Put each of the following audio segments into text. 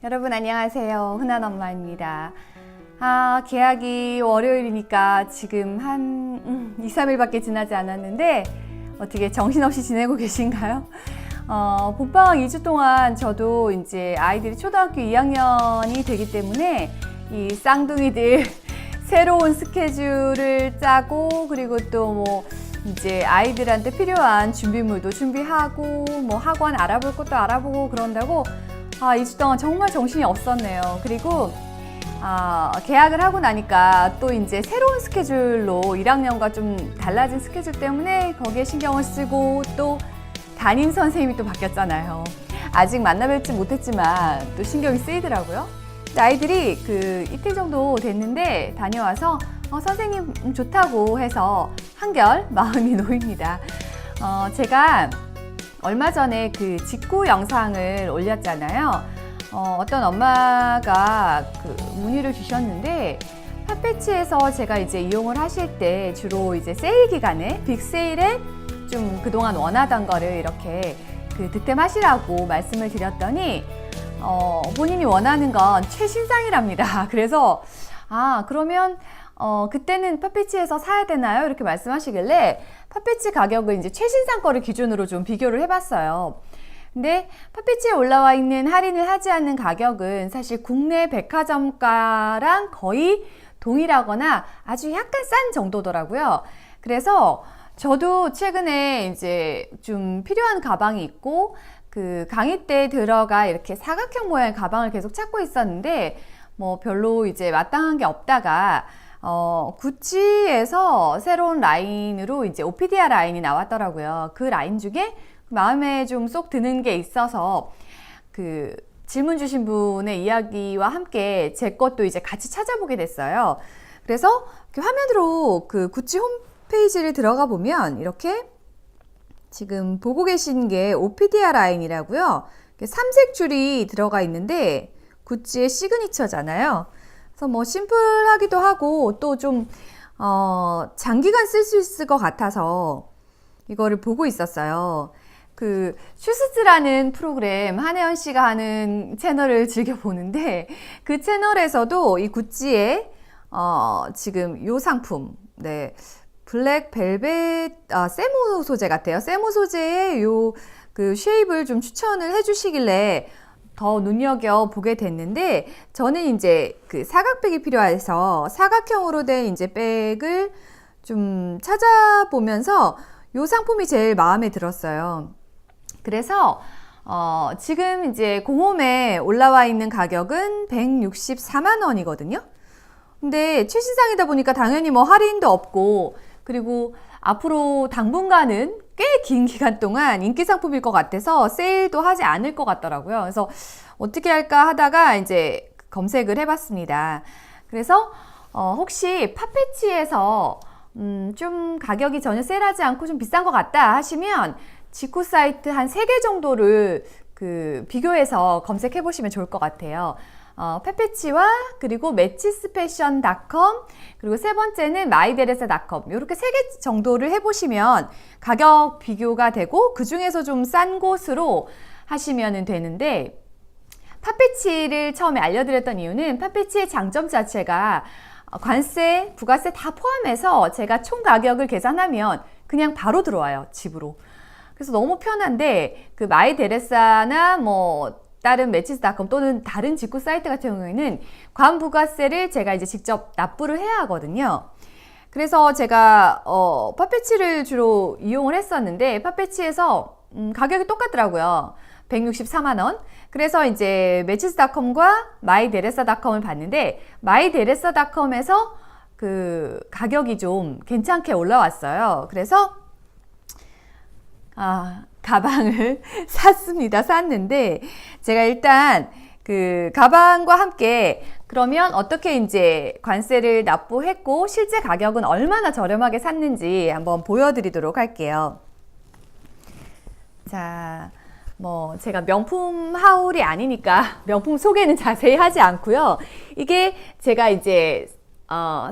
여러분 안녕하세요. 흔한 엄마입니다. 계약이 월요일이니까 지금 한 2, 3일밖에 지나지 않았는데 어떻게 정신없이 지내고 계신가요? 봄방학 2주 동안 저도 이제 아이들이 초등학교 2학년이 되기 때문에 이 쌍둥이들 새로운 스케줄을 짜고, 그리고 또 뭐 이제 아이들한테 필요한 준비물도 준비하고, 뭐 학원 알아볼 것도 알아보고 그런다고 2주 동안 정말 정신이 없었네요. 그리고 계약을 하고 나니까 또 이제 새로운 스케줄로 1학년과 좀 달라진 스케줄 때문에 거기에 신경을 쓰고, 또 담임 선생님이 또 바뀌었잖아요. 아직 만나뵙지 못했지만 또 신경이 쓰이더라고요. 아이들이 이틀 정도 됐는데 다녀와서 선생님 좋다고 해서 한결 마음이 놓입니다. 제가 얼마 전에 직구 영상을 올렸잖아요. 어떤 엄마가 문의를 주셨는데, 핫패치에서 제가 이제 이용을 하실 때 주로 이제 세일 기간에, 빅 세일에 좀 그동안 원하던 거를 이렇게 득템하시라고 말씀을 드렸더니, 본인이 원하는 건 최신상이랍니다. 그래서, 그러면, 그때는 핫패치에서 사야 되나요? 이렇게 말씀하시길래, 핫패치 가격을 이제 최신상 거를 기준으로 좀 비교를 해봤어요. 근데 핫패치에 올라와 있는 할인을 하지 않는 가격은 사실 국내 백화점가랑 거의 동일하거나 아주 약간 싼 정도더라고요. 그래서 저도 최근에 이제 좀 필요한 가방이 있고, 강의 때 들어가 이렇게 사각형 모양의 가방을 계속 찾고 있었는데, 뭐 별로 이제 마땅한 게 없다가, 구찌에서 새로운 라인으로 이제 오피디아 라인이 나왔더라고요. 그 라인 중에 마음에 좀 쏙 드는 게 있어서 질문 주신 분의 이야기와 함께 제 것도 이제 같이 찾아보게 됐어요. 그래서 화면으로 구찌 홈페이지를 들어가 보면 이렇게 지금 보고 계신 게 오피디아 라인이라고요. 3색 줄이 들어가 있는데 구찌의 시그니처잖아요. 그래서 뭐 심플하기도 하고 또 좀 장기간 쓸 수 있을 것 같아서 이거를 보고 있었어요. 슈스즈라는 프로그램, 한혜연 씨가 하는 채널을 즐겨 보는데, 그 채널에서도 이 구찌의 지금 요 상품, 네, 블랙 벨벳 세무 소재 같아요. 세무 소재의 요 쉐입을 좀 추천을 해주시길래 더 눈여겨 보게 됐는데, 저는 이제 사각백이 필요해서 사각형으로 된 이제 백을 좀 찾아보면서 요 상품이 제일 마음에 들었어요. 그래서 지금 이제 공홈에 올라와 있는 가격은 164만 원이거든요. 근데 최신상이다 보니까 당연히 뭐 할인도 없고, 그리고 앞으로 당분간은 꽤 긴 기간 동안 인기 상품일 것 같아서 세일도 하지 않을 것 같더라고요. 그래서 어떻게 할까 하다가 이제 검색을 해봤습니다. 그래서 혹시 핫패치에서 좀 가격이 전혀 세일하지 않고 좀 비싼 것 같다 하시면 직구 사이트 한 3개 정도를 비교해서 검색해 보시면 좋을 것 같아요. 핫패치와 그리고 매치스패션.com, 그리고 세 번째는 마이데레사닷컴, 이렇게 3개 정도를 해보시면 가격 비교가 되고, 그 중에서 좀 싼 곳으로 하시면 되는데, 핫패치를 처음에 알려드렸던 이유는 핫패치의 장점 자체가 관세, 부가세 다 포함해서 제가 총 가격을 계산하면 그냥 바로 들어와요, 집으로. 그래서 너무 편한데, 마이데레사나 뭐 다른 매치스닷컴 또는 다른 직구 사이트 같은 경우에는 관부가세를 제가 이제 직접 납부를 해야 하거든요. 그래서 제가 핫패치를 주로 이용을 했었는데, 핫패치에서 가격이 똑같더라고요. 164만 원. 그래서 이제 매치스닷컴과 마이데레사닷컴을 봤는데, 마이데레사닷컴에서 가격이 좀 괜찮게 올라왔어요. 그래서 가방을 샀는데, 제가 일단 가방과 함께 그러면 어떻게 이제 관세를 납부했고 실제 가격은 얼마나 저렴하게 샀는지 한번 보여드리도록 할게요. 자, 뭐 제가 명품 하울이 아니니까 명품 소개는 자세히 하지 않고요. 이게 제가 이제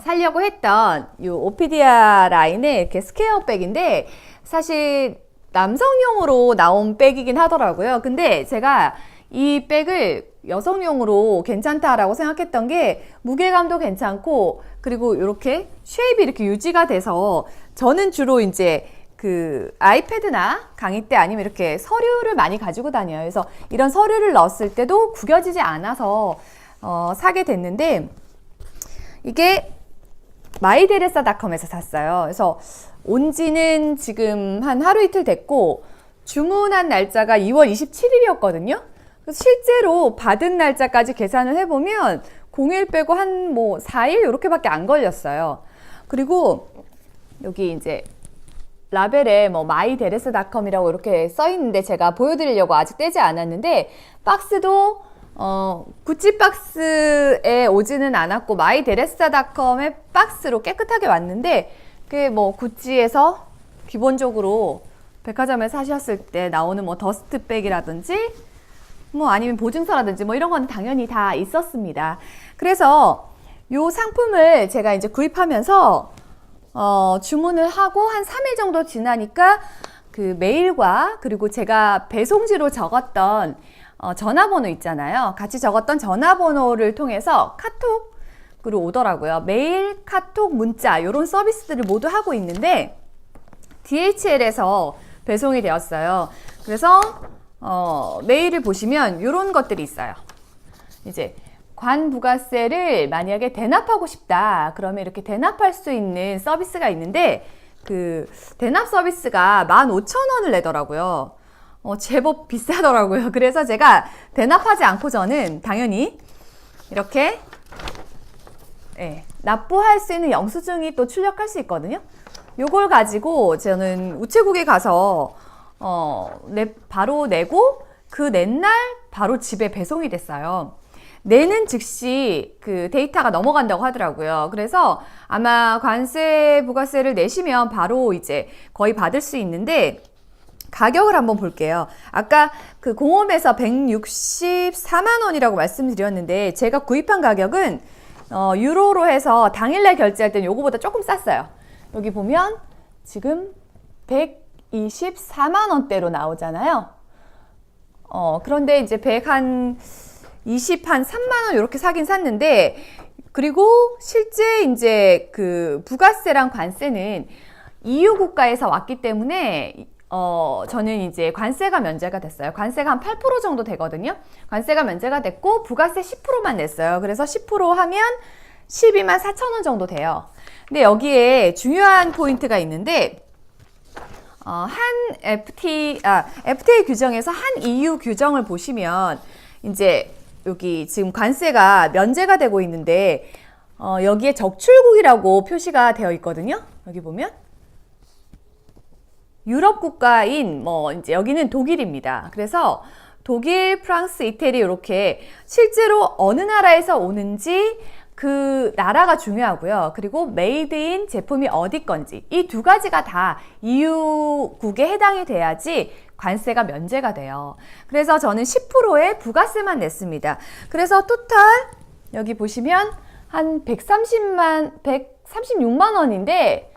살려고 했던 이 오피디아 라인의 이렇게 스퀘어 백인데, 사실 남성용으로 나온 백이긴 하더라고요. 근데 제가 이 백을 여성용으로 괜찮다라고 생각했던 게 무게감도 괜찮고 그리고 이렇게 쉐입이 이렇게 유지가 돼서 저는 주로 이제 그 아이패드나 강의 때 아니면 이렇게 서류를 많이 가지고 다녀요. 그래서 이런 서류를 넣었을 때도 구겨지지 않아서 사게 됐는데 이게 마이데레사닷컴에서 샀어요. 그래서 온 지는 지금 한 하루 이틀 됐고 주문한 날짜가 2월 27일이었거든요. 그래서 실제로 받은 날짜까지 계산을 해보면 0일 빼고 한 뭐 4일 이렇게밖에 안 걸렸어요. 그리고 여기 이제 라벨에 뭐 마이데레스닷컴이라고 이렇게 써 있는데 제가 보여드리려고 아직 떼지 않았는데 박스도 구찌 박스에 오지는 않았고 마이데레스닷컴의 박스로 깨끗하게 왔는데 그게 뭐 구찌에서 기본적으로 백화점에 사셨을 때 나오는 뭐 더스트백이라든지 뭐 아니면 보증서라든지 뭐 이런 건 당연히 다 있었습니다. 그래서 요 상품을 제가 이제 구입하면서 주문을 하고 한 3일 정도 지나니까 그 메일과 그리고 제가 배송지로 적었던 전화번호 있잖아요. 같이 적었던 전화번호를 통해서 카톡으로 오더라고요. 메일, 카톡, 문자 이런 서비스들을 모두 하고 있는데 DHL에서 배송이 되었어요. 그래서 메일을 보시면 이런 것들이 있어요. 이제 관부가세를 만약에 대납하고 싶다 그러면 이렇게 대납할 수 있는 서비스가 있는데 그 대납 서비스가 15,000원을 내더라고요. 제법 비싸더라고요. 그래서 제가 대납하지 않고 저는 당연히 이렇게 납부할 수 있는 영수증이 또 출력할 수 있거든요. 요걸 가지고 저는 우체국에 가서 바로 내고 그 낸 날 바로 집에 배송이 됐어요. 내는 즉시 그 데이터가 넘어간다고 하더라고요. 그래서 아마 관세, 부가세를 내시면 바로 이제 거의 받을 수 있는데 가격을 한번 볼게요. 아까 그 공홈에서 164만 원이라고 말씀드렸는데 제가 구입한 가격은 유로로 해서 당일날 결제할 때는 요거보다 조금 쌌어요. 여기 보면 지금 124만 원대로 나오잖아요. 그런데 이제 3만 원 이렇게 사긴 샀는데 그리고 실제 이제 그 부가세랑 관세는 EU 국가에서 왔기 때문에 저는 이제 관세가 면제가 됐어요. 관세가 한 8% 정도 되거든요. 관세가 면제가 됐고 부가세 10%만 냈어요. 그래서 10% 하면 12만 4천 원 정도 돼요. 근데 여기에 중요한 포인트가 있는데 FTA 규정에서 한 EU 규정을 보시면 이제 여기 지금 관세가 면제가 되고 있는데 여기에 적출국이라고 표시가 되어 있거든요. 여기 보면 유럽 국가인 뭐 이제 여기는 독일입니다. 그래서 독일, 프랑스, 이태리 이렇게 실제로 어느 나라에서 오는지 그 나라가 중요하고요. 그리고 메이드인 제품이 어디 건지 이 두 가지가 다 EU국에 해당이 돼야지 관세가 면제가 돼요. 그래서 저는 10%의 부가세만 냈습니다. 그래서 토탈 여기 보시면 한 136만 원인데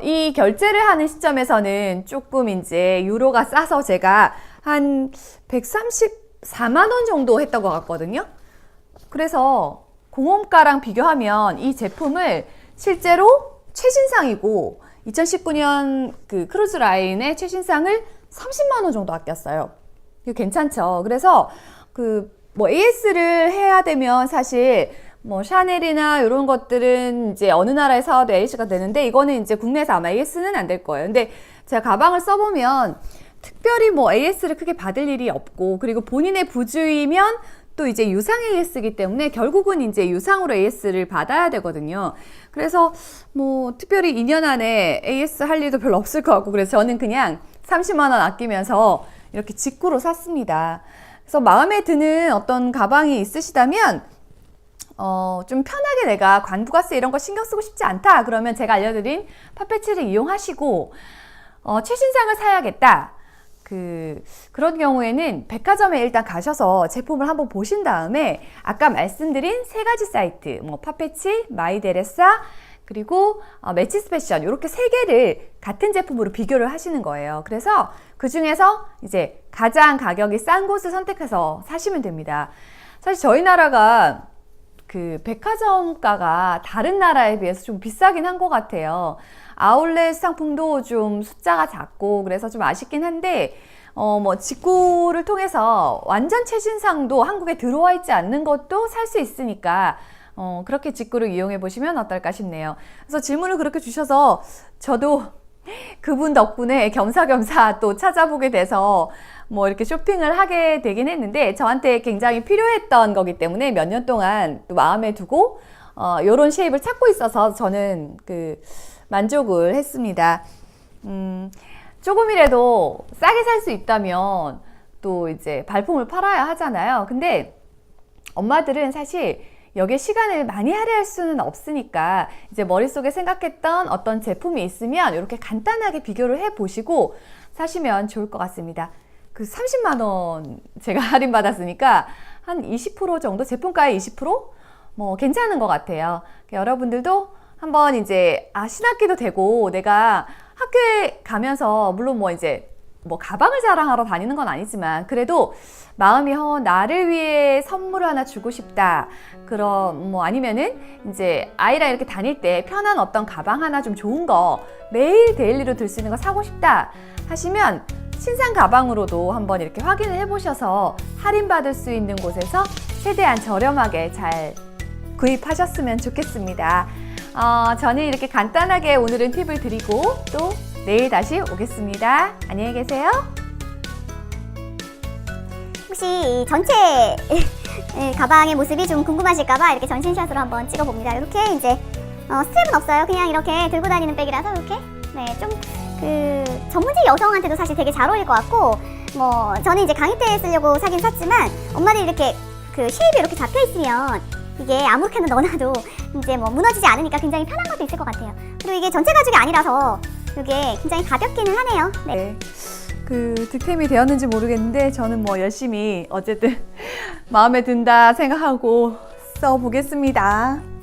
이 결제를 하는 시점에서는 조금 이제 유로가 싸서 제가 한 134만 원 정도 했던 것 같거든요. 그래서 공홈가랑 비교하면 이 제품을 실제로 최신상이고 2019년 그 크루즈 라인의 최신상을 30만 원 정도 아꼈어요. 이거 괜찮죠? 그래서 그 뭐 AS를 해야 되면 사실 뭐 샤넬이나 이런 것들은 이제 어느 나라에 사와도 AS가 되는데 이거는 이제 국내에서 아마 AS는 안 될 거예요. 근데 제가 가방을 써보면 특별히 뭐 AS를 크게 받을 일이 없고 그리고 본인의 부주이면 또 이제 유상 AS이기 때문에 결국은 이제 유상으로 AS를 받아야 되거든요. 그래서 뭐 특별히 2년 안에 AS 할 일도 별로 없을 것 같고 그래서 저는 그냥 30만 원 아끼면서 이렇게 직구로 샀습니다. 그래서 마음에 드는 어떤 가방이 있으시다면 좀 편하게 내가 관부가세 이런 거 신경 쓰고 싶지 않다 그러면 제가 알려드린 팟패치를 이용하시고 최신상을 사야겠다 그런 경우에는 백화점에 일단 가셔서 제품을 한번 보신 다음에 아까 말씀드린 세 가지 사이트 뭐 팟패치, 마이데레사, 그리고 매치스 패션 이렇게 세 개를 같은 제품으로 비교를 하시는 거예요. 그래서 그 중에서 이제 가장 가격이 싼 곳을 선택해서 사시면 됩니다. 사실 저희 나라가 그 백화점가가 다른 나라에 비해서 좀 비싸긴 한 것 같아요. 아울렛 상품도 좀 숫자가 작고 그래서 좀 아쉽긴 한데 뭐 직구를 통해서 완전 최신상도 한국에 들어와 있지 않는 것도 살 수 있으니까 그렇게 직구를 이용해 보시면 어떨까 싶네요. 그래서 질문을 그렇게 주셔서 저도 그분 덕분에 겸사겸사 또 찾아보게 돼서 뭐 이렇게 쇼핑을 하게 되긴 했는데 저한테 굉장히 필요했던 거기 때문에 몇 년 동안 또 마음에 두고 요런 쉐입을 찾고 있어서 저는 그 만족을 했습니다. 조금이라도 싸게 살 수 있다면 또 이제 발품을 팔아야 하잖아요. 근데 엄마들은 사실 여기에 시간을 많이 할애할 수는 없으니까 이제 머릿속에 생각했던 어떤 제품이 있으면 이렇게 간단하게 비교를 해 보시고 사시면 좋을 것 같습니다. 그 30만 원 제가 할인 받았으니까 한 20% 정도, 제품가의 20%? 뭐 괜찮은 것 같아요. 여러분들도 한번 이제 신학기도 되고 내가 학교에 가면서 물론 뭐 이제 뭐 가방을 자랑하러 다니는 건 아니지만 그래도 마음이 나를 위해 선물을 하나 주고 싶다. 그럼 뭐 아니면은 이제 아이랑 이렇게 다닐 때 편한 어떤 가방 하나 좀 좋은 거 매일 데일리로 들 수 있는 거 사고 싶다 하시면 신상 가방으로도 한번 이렇게 확인을 해보셔서 할인받을 수 있는 곳에서 최대한 저렴하게 잘 구입하셨으면 좋겠습니다. 저는 이렇게 간단하게 오늘은 팁을 드리고 또 내일 다시 오겠습니다. 안녕히 계세요. 혹시 이 전체 가방의 모습이 좀 궁금하실까봐 이렇게 전신샷으로 한번 찍어봅니다. 이렇게 이제 스트랩은 없어요. 그냥 이렇게 들고 다니는 백이라서 이렇게 좀 그 전문직 여성한테도 사실 되게 잘 어울릴 것 같고 뭐 저는 이제 강의 때 쓰려고 사긴 샀지만 엄마들이 이렇게 그 쉐입이 이렇게 잡혀 있으면 이게 아무렇게나 넣어놔도 이제 뭐 무너지지 않으니까 굉장히 편한 것도 있을 것 같아요. 그리고 이게 전체 가죽이 아니라서 이게 굉장히 가볍기는 하네요. 네. 그 득템이 되었는지 모르겠는데 저는 뭐 열심히 어쨌든 마음에 든다 생각하고 써보겠습니다.